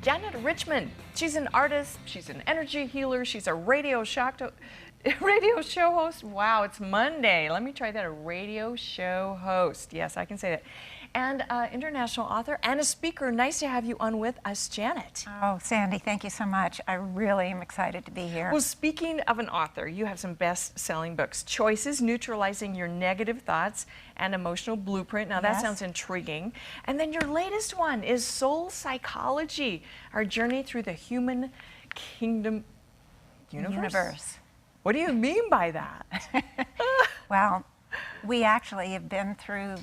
Janet Richmond. She's an artist, she's an energy healer, she's a radio show host. Wow, it's Monday. Let me try that, a radio show host. Yes, I can say that. And international author and a speaker. Nice to have you on with us, Janet. Oh, Sandy, thank you so much. I really am excited to be here. Well, speaking of an author, you have some best-selling books. Choices, Neutralizing Your Negative Thoughts, and Emotional Blueprint. Now, that sounds intriguing. And then your latest one is Soul Psychology, Our Journey Through the Human Kingdom Universe. What do you mean by that? Well, we actually have been through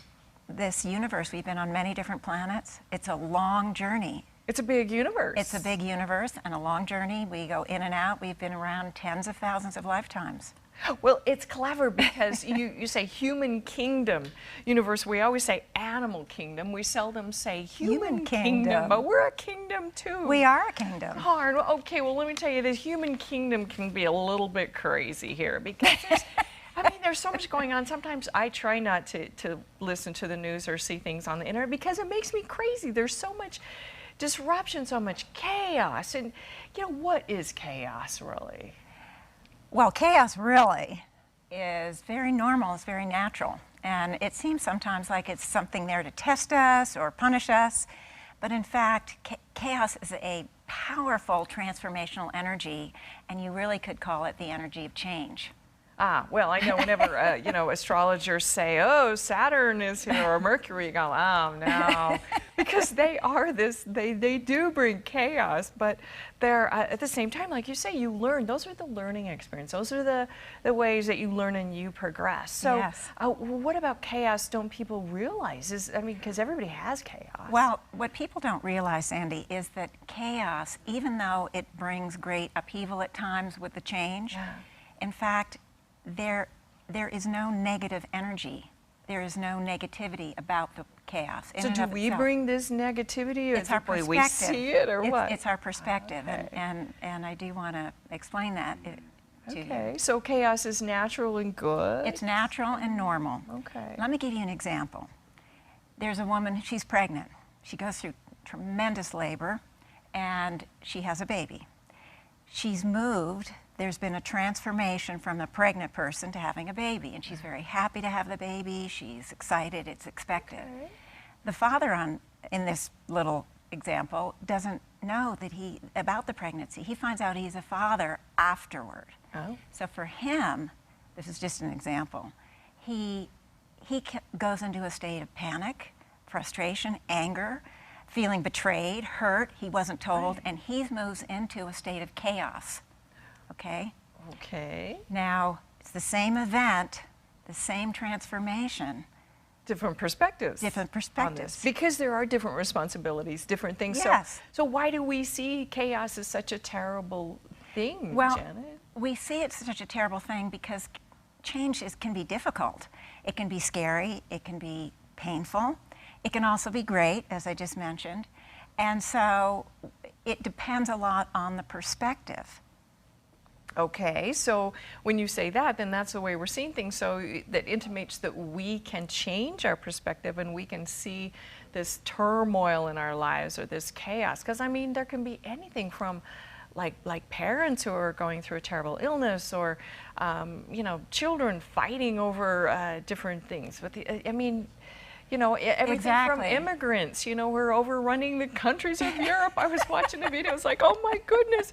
this universe. We've been on many different planets. It's a long journey. It's a big universe. It's a big universe and a long journey. We go in and out. We've been around tens of thousands of lifetimes. Well, it's clever because you say human kingdom universe. We always say animal kingdom. We seldom say human kingdom. But we're a kingdom too. We are a kingdom. Hard. Okay, well, let me tell you, this human kingdom can be a little bit crazy here because there's so much going on. Sometimes I try not to listen to the news or see things on the internet because it makes me crazy. There's so much disruption, so much chaos. And, what is chaos really? Well, chaos really is very normal. It's very natural. And it seems sometimes like it's something there to test us or punish us. But in fact, chaos is a powerful transformational energy, and you really could call it the energy of change. Well, I know whenever, astrologers say, oh, Saturn is here, or Mercury, you go, oh, no. Because they are they do bring chaos, but they're, at the same time, like you say, you learn. Those are the learning experience. Those are the ways that you learn and you progress. So yes. What about chaos don't people realize? Because everybody has chaos. Well, what people don't realize, Sandy, is that chaos, even though it brings great upheaval at times with the change, in fact, there is no negative energy. There is no negativity about the chaos. So do we bring this negativity, or it's our perspective. We see it, or what? It's our perspective, and I do want to explain that to you. Okay, so chaos is natural and good? It's natural and normal. Okay. Let me give you an example. There's a woman, she's pregnant. She goes through tremendous labor, and she has a baby. She's moved. There's been a transformation from a pregnant person to having a baby, and she's very happy to have the baby. She's excited, it's expected. Okay. The father in this little example doesn't know about the pregnancy. He finds out he's a father afterward. Oh. So for him, this is just an example, he goes into a state of panic, frustration, anger, feeling betrayed, hurt, he wasn't told, and he moves into a state of chaos. Okay? Okay. Now, it's the same event, the same transformation. Different perspectives. Different perspectives. Because there are different responsibilities, different things. Yes. So why do we see chaos as such a terrible thing, well, Janet? We see it as such a terrible thing because change can be difficult. It can be scary, it can be painful, it can also be great, as I just mentioned. And so it depends a lot on the perspective. Okay, so when you say that, then that's the way we're seeing things. So that intimates that we can change our perspective and we can see this turmoil in our lives or this chaos. Because there can be anything from like parents who are going through a terrible illness, or children fighting over different things. But everything from immigrants, we're overrunning the countries of Europe. I was watching the video, it's like, oh my goodness.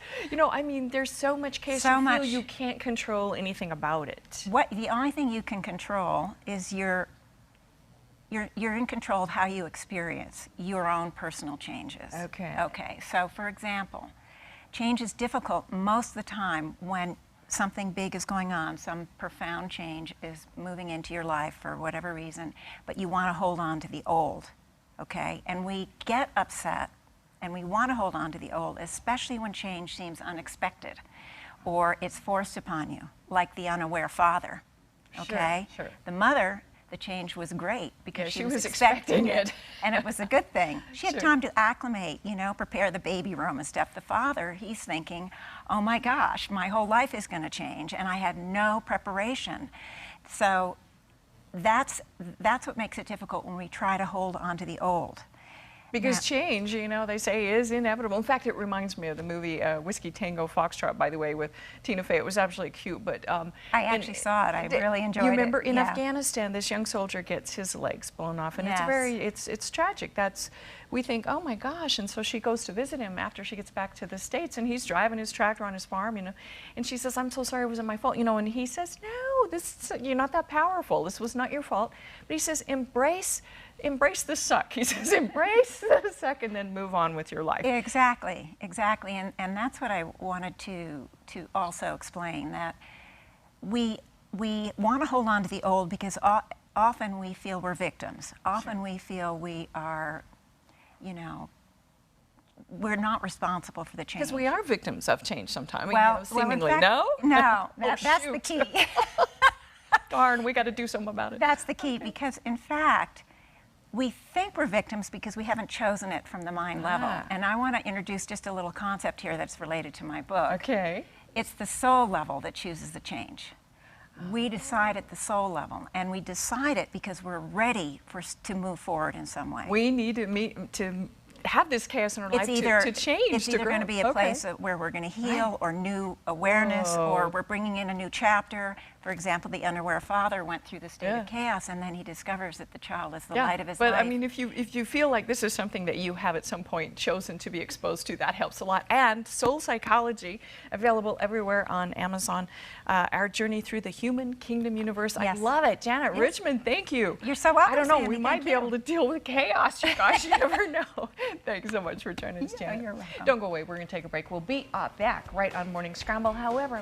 There's so much chaos. You can't control anything about it. The only thing you can control is you're in control of how you experience your own personal changes. Okay. Okay, so for example, change is difficult most of the time when something big is going on, some profound change is moving into your life for whatever reason, but you want to hold on to the old, okay? And we get upset and we want to hold on to the old, especially when change seems unexpected or it's forced upon you, like the unaware father, okay? Sure. The mother, the change was great because she was expecting it. And it was a good thing. She had time to acclimate, prepare the baby room and stuff. The father, he's thinking, oh my gosh, my whole life is going to change, and I had no preparation. So that's what makes it difficult when we try to hold on to the old. Because change, you know, they say is inevitable. In fact, it reminds me of the movie Whiskey Tango Foxtrot, by the way, with Tina Fey. It was absolutely cute, but I actually saw it. I really enjoyed it. You remember in Afghanistan, this young soldier gets his legs blown off, and it's tragic. We think, oh my gosh, and so she goes to visit him after she gets back to the States, and he's driving his tractor on his farm, you know, and she says, I'm so sorry, it wasn't my fault, you know, and he says, no, you're not that powerful. This was not your fault. But he says, embrace the suck. He says, embrace the suck and then move on with your life. Exactly, exactly. And that's what I wanted to also explain, that we want to hold on to the old because often we feel we're victims. Often we feel we are, you know, we're not responsible for the change. Because we are victims of change sometimes. Well, you know, seemingly, in fact, no? That's the key. Darn, we got to do something about it. That's the key, because in fact, we think we're victims because we haven't chosen it from the mind level. And I want to introduce just a little concept here that's related to my book. Okay. It's the soul level that chooses the change. We decide at the soul level, and we decide it because we're ready to move forward in some way. We need to have this chaos in our life to change. It's either going to be a place where we're going to heal, or new awareness, or we're bringing in a new chapter. For example, the unaware father went through the state of chaos, and then he discovers that the child is the light of his life. But I mean, if you feel like this is something that you have at some point chosen to be exposed to, that helps a lot. And Soul Psychology, available everywhere on Amazon. Our journey through the human kingdom universe. I love it. Janet Richmond, thank you. You're so welcome. I don't know, Sandy, we might be able to deal with chaos, you guys. You never know. Thanks so much for joining us, Janet. You're welcome. Don't go away. We're going to take a break. We'll be back right on Morning Scramble. However,